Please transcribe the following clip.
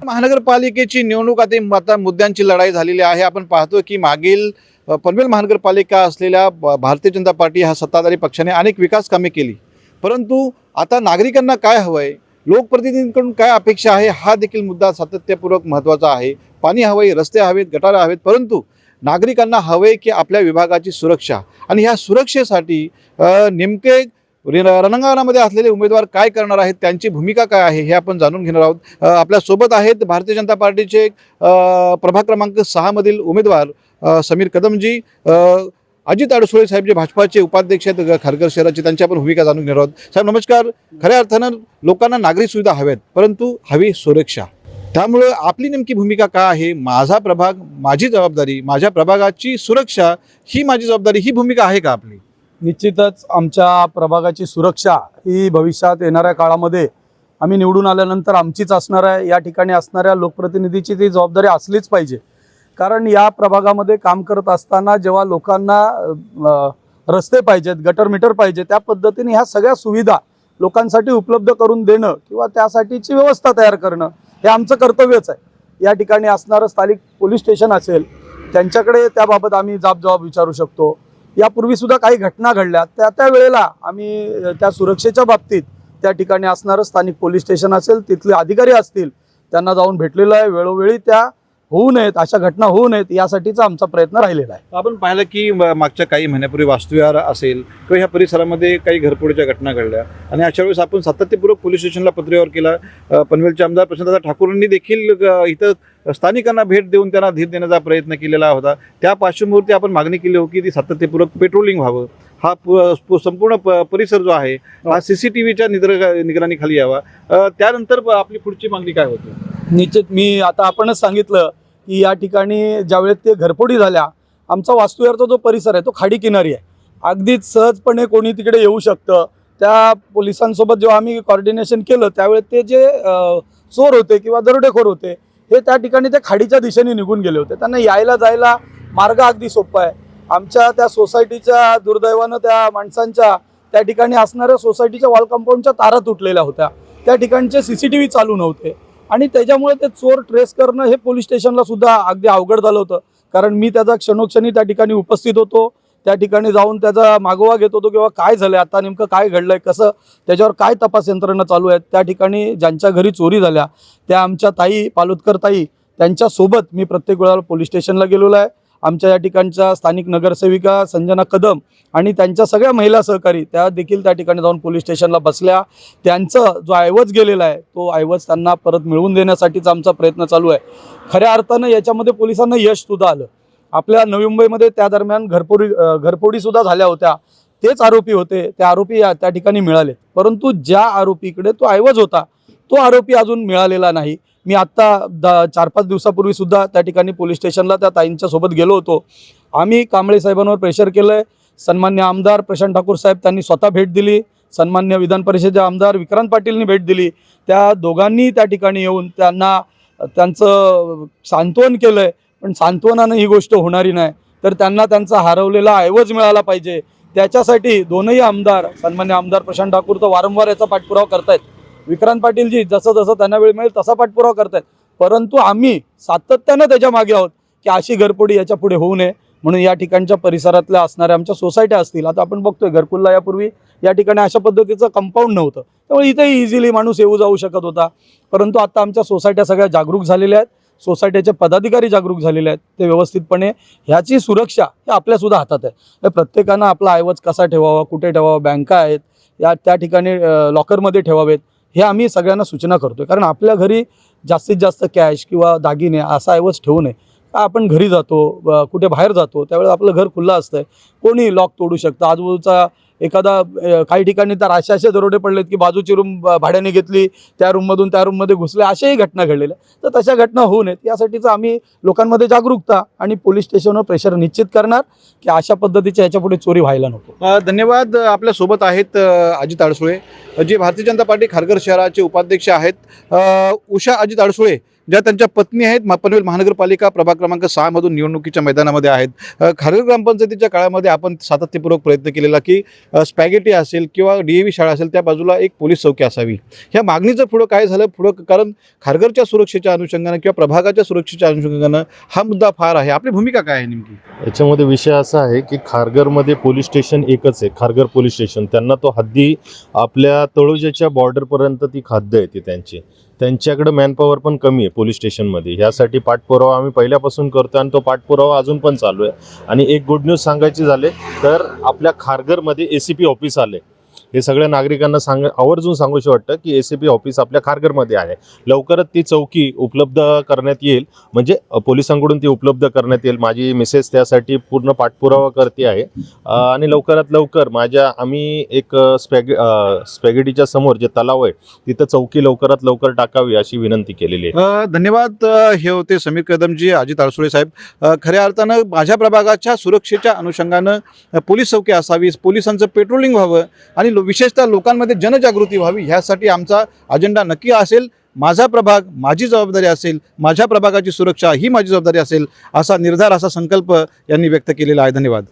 महानगरपालिकेची निवडणूक आता मुद्द्यांची लढाई झालेली आहे। आपण पाहतो की मागील पनवेल महानगरपालिका असलेल्या भारतीय जनता पार्टी ह्या सत्ताधारी पक्षाने अनेक विकास कामे केली, परंतु आता नागरिकांना काय हवंय, लोकप्रतिनिधींकडून काय अपेक्षा आहे, हा देखील मुद्दा सातत्यपूर्वक महत्त्वाचा आहे। पाणी हवंय, रस्ते हवेत, गटारं हवेत, परंतु नागरिकांना हवंय की आपल्या विभागाची सुरक्षा, आणि ह्या सुरक्षेसाठी नेमके रणांगणामध्ये असलेले उमेदवार काय करणार आहेत, त्यांची भूमिका काय आहे, हे आपण जाणून घेणार आहोत। आपल्या सोबत आहेत भारतीय जनता पार्टीचे प्रभाग क्रमांक 6 मधील उमेदवार समीर कदमजी, अजित अडसुळे साहेब जे भाजपाचे उपाध्यक्ष आहेत खारघर शहराचे, त्यांची आपण भूमिका जाणून घेणार आहोत। साहेब नमस्कार। खऱ्या अर्थानं लोकांना नागरी सुविधा हव्यात, परंतु हवी सुरक्षा, त्यामुळे आपली नेमकी भूमिका काय आहे? माझा प्रभाग, माझी जबाबदारी, माझ्या प्रभागाची सुरक्षा ही माझी जबाबदारी, ही भूमिका आहे का आपली? निश्चितच आमच्या प्रभागाची सुरक्षा ही भविष्यात येणाऱ्या काळामध्ये आम्ही निवडून आल्यानंतर आमचीच असणार आहे। या ठिकाणी असणाऱ्या लोकप्रतिनिधीची ती जबाबदारी असलीच पाहिजे, कारण या प्रभागामध्ये काम करत असताना जेव्हा लोकांना रस्ते पाहिजेत, गटर मीटर पाहिजे, त्या पद्धतीने ह्या सगळ्या सुविधा लोकांसाठी उपलब्ध करून देणं किंवा त्यासाठीची व्यवस्था तयार करणं हे आमचं कर्तव्यच आहे। या ठिकाणी असणारं स्थानिक पोलीस स्टेशन असेल, त्यांच्याकडे त्याबाबत आम्ही जाब विचारू शकतो। यापूर्वी सुद्धा काही घटना घडल्या, त्या वेळेला आम्ही त्या सुरक्षेच्या बाबतीत त्या ठिकाणी असणारं स्थानिक पोलीस स्टेशन असेल, तिथले अधिकारी असतील, त्यांना जाऊन भेटलेलं आहे। वेळोवेळी त्या होऊ नयेत, अशा घटना होऊ नयेत, यासाठीचा आमचा प्रयत्न राहिलेला आहे। आपण पाहिलं की मागच्या काही महिन्यापूर्वी वास्तुविहार असेल किंवा ह्या परिसरामध्ये काही घरफोडीच्या घटना घडल्या, आणि अशा वेळेस आपण सातत्यपूर्वक पोलीस स्टेशनला पत्रव्यवहार केला। पनवेलचे आमदार प्रशांतदादा ठाकूरांनी देखील इथं स्थानिकांना भेट देऊन त्यांना धीर देण्याचा प्रयत्न केलेला होता। त्या पार्श्वभूमीवरती आपण मागणी केली होती की ती सातत्यपूर्वक पेट्रोलिंग व्हावं, हा संपूर्ण परिसर जो आहे हा CCTVच्या निगराणीखाली यावा। त्यानंतर आपली पुढची मागणी काय होती? निश्चित मी आता आपणच सांगितलं की या ठिकाणी ज्यावेळेस ते घरफोडी झाल्या, आमचा वास्तुविहारचा जो परिसर आहे तो खाडी किनारी आहे, अगदीच सहजपणे कोणी तिकडे येऊ शकतं। त्या पोलिसांसोबत जेव्हा आम्ही कोऑर्डिनेशन केलं, त्यावेळेस ते जे चोर होते किंवा दरोडेखोर होते हे त्या ठिकाणी त्या खाडीच्या दिशेने निघून गेले होते, त्यांना यायला जायला मार्ग अगदी सोपा आहे। आमच्या त्या सोसायटीच्या दुर्दैवानं त्या माणसांच्या त्या ठिकाणी असणाऱ्या सोसायटीच्या वॉल कंपाऊंडच्या तारा तुटलेल्या होत्या, त्या ठिकाणचे CCTV चालू नव्हते, आणि त्याच्यामुळे ते चोर ट्रेस करणं हे पोलीस स्टेशनला सुद्धा अगदी अवघड झालं होतं। कारण मी त्याचा क्षणोक्षणी त्या ठिकाणी उपस्थित होतो, त्या ठिकाणी जाऊन त्याचा मागोवा घेत होतो किंवा काय झालंय, आता नेमकं काय घडलंय, कसं त्याच्यावर काय तपास यंत्रणा चालू आहेत। त्या ठिकाणी ज्यांच्या घरी चोरी झाल्या त्या आमच्या ताई, पालोदकर ताई, त्यांच्यासोबत मी प्रत्येक वेळेला पोलीस स्टेशनला गेलेलो आहे। आमच्या या ठिकाणच्या स्थानिक नगरसेविका संजना कदम आणि त्यांच्या सगळ्या महिला सहकारी त्या देखील त्या ठिकाणी जाऊन पोलीस स्टेशनला बसल्या। त्यांचं जो ऐवज गेलेला आहे तो ऐवज त्यांना परत मिळवून देण्यासाठीचा आमचा प्रयत्न चालू आहे। खऱ्या अर्थानं याच्यामध्ये पोलिसांना यश सुद्धा आलं। आपल्या नवी मुंबईमध्ये त्या दरम्यान घरफोडी सुद्धा झाल्या होत्या, तेच आरोपी होते, ते आरोपी त्या ठिकाणी मिळाले, परंतु ज्या आरोपीकडे तो ऐवज होता तो आरोपी अजून मिळालेला नाही। मी आत्ता 4-5 दिवसापूर्वी सुद्धा त्या ठिकाणी पोलीस स्टेशनला त्या ताईंच्या सोबत गेलो होतो। आम्ही कांबळे साहेबांवर प्रेशर केलंय, सन्मान्य आमदार प्रशांत ठाकूर साहेब त्यांनी स्वतः भेट दिली, सन्मान्य विधान परिषदेचे आमदार विक्रांत पाटीलनी भेट दिली, त्या दोघांनी त्या ठिकाणी येऊन त्यांना त्यांचं सांत्वन केलंय, पण सांत्वनानं ही गोष्ट होणारी नाही, तर त्यांना त्यांचा हरवलेला ऐवज मिळाला पाहिजे। त्याच्यासाठी दोनही आमदार, सन्मान्य आमदार प्रशांत ठाकूर तर वारंवार याचा पाठपुरावा करतायत, विक्रांत पाटीलजी जसं त्यांना वेळ मिळेल तसा पाठपुरावा करतायत, परंतु आम्ही सातत्यानं त्याच्या मागे आहोत की अशी घरफोडी याच्या पुढे होऊ नये। म्हणून या ठिकाणच्या परिसरातल्या असणाऱ्या आमच्या सोसायट्या असतील, आता आपण बघतोय घरकुलला यापूर्वी या ठिकाणी अशा पद्धतीचं कंपाऊंड नव्हतं, त्यामुळे इथेही इझिली माणूस येऊ जाऊ शकत होता, परंतु आता आमच्या सोसायट्या सगळ्या जागरूक झालेल्या आहेत, सोसायटीचे पदाधिकारी जागरूक झालेले आहेत, ते व्यवस्थितपणे ह्याची सुरक्षा हे आपल्यासुद्धा हातात आहे। प्रत्येकानं आपला ऐवज कसा ठेवावा, कुठे ठेवावा, बँका आहेत या त्या ठिकाणी लॉकरमध्ये ठेवावेत, हे आम्ही सगळ्यांना सूचना करतोय। कारण आपल्या घरी जास्तीत जास्त कॅश किंवा दागिने असा ऐवज ठेवू नये। आपण घरी जातो, कुठे बाहेर जातो, त्यावेळेस आपलं घर खुलं असतंय, कोणी लॉक तोडू शकतं, आजूबाजूचा एखादा काही ठिकाणी तर असे दरोडे पडलेत की बाजूची रूम भाड्याने घेतली, त्या रूममधून त्या रूममध्ये घुसले, अशाही घटना घडलेल्या, तर तशा घटना होऊ नयेत यासाठीच आम्ही लोकांमध्ये जागरूकता आणि पोलीस स्टेशनवर प्रेशर निश्चित करणार की अशा पद्धतीच्या याच्यापुढे चोरी व्हायला नको। धन्यवाद। आपल्यासोबत आहेत अजित अडसुळे, जे भारतीय जनता पार्टी खारघर शहराचे उपाध्यक्ष आहेत। उषा अजित अडसुळे, ज्या त्यांच्या पत्नी आहेत पनवेल महानगरपालिका प्रभाग क्रमांक 6 मधून निवडणुकीच्या मैदानामध्ये आहेत. खारघर ग्रामपंचायतीच्या काळामध्ये आपण सातत्यपूर्वक प्रयत्न केलेला की स्पॅगेटी असेल किंवा DAV शाळा असेल त्या बाजूला एक पोलीस चौकी असावी. ह्या मागणीचं पुढं काय झालं कारण खारघरच्या सुरक्षेच्या अनुषंगानं किंवा प्रभागाच्या सुरक्षेच्या अनुषंगानं हा मुद्दा फार आहे. आपली भूमिका काय आहे नेमकी? याच्यामध्ये विषय असा आहे की खारघरमध्ये पोलीस स्टेशन एकच आहे, खारघर पोलीस स्टेशन. त्यांना तो हद्दी आपल्या तळोजाच्या बॉर्डरपर्यंत ती हद्द येते त्यांच्याकडे मॅनपॉवर पण कमी आहे पोलीस स्टेशनमध्ये. ह्यासाठी पाठपुरावा आम्ही पहिल्यापासून करतो आणि तो पाठपुरावा अजून पण चालू आहे. आणि एक गुड न्यूज सांगायची झाले तर आपल्या खारघरमध्ये ACP ऑफिस आले. हे सगळ्या नागरिकांना आवर्जून सांगूशी वाटतं की ACP ऑफिस आपल्या खारघरमध्ये आहे. लवकरच ती चौकी उपलब्ध करण्यात येईल, म्हणजे पोलिसांकडून ती उपलब्ध करण्यात येईल. माझी मिसेस त्यासाठी पूर्ण पाठपुरावा करते आहे आणि लवकरात लवकर आम्ही एक स्पॅगेटीच्या समोर जे तलाव आहे तिथं चौकी लवकरात लवकर टाकावी अशी विनंती केलेली आहे. धन्यवाद. हे होते समीर कदमजी, अजित अडसुळे साहेब. खऱ्या अर्थानं माझ्या प्रभागाच्या सुरक्षेच्या अनुषंगानं पोलीस चौकी असावी, पोलिसांचं पेट्रोलिंग व्हावं आणि विशेषतः लोकांमध्ये जनजागृती व्हावी ह्यासाठी आमचा अजेंडा नक्की असेल. माझा प्रभाग माझी जबाबदारी असेल, माझ्या प्रभागाची सुरक्षा ही माझी जबाबदारी असेल, असा निर्धार, असा संकल्प यांनी व्यक्त केलेला आहे. धन्यवाद.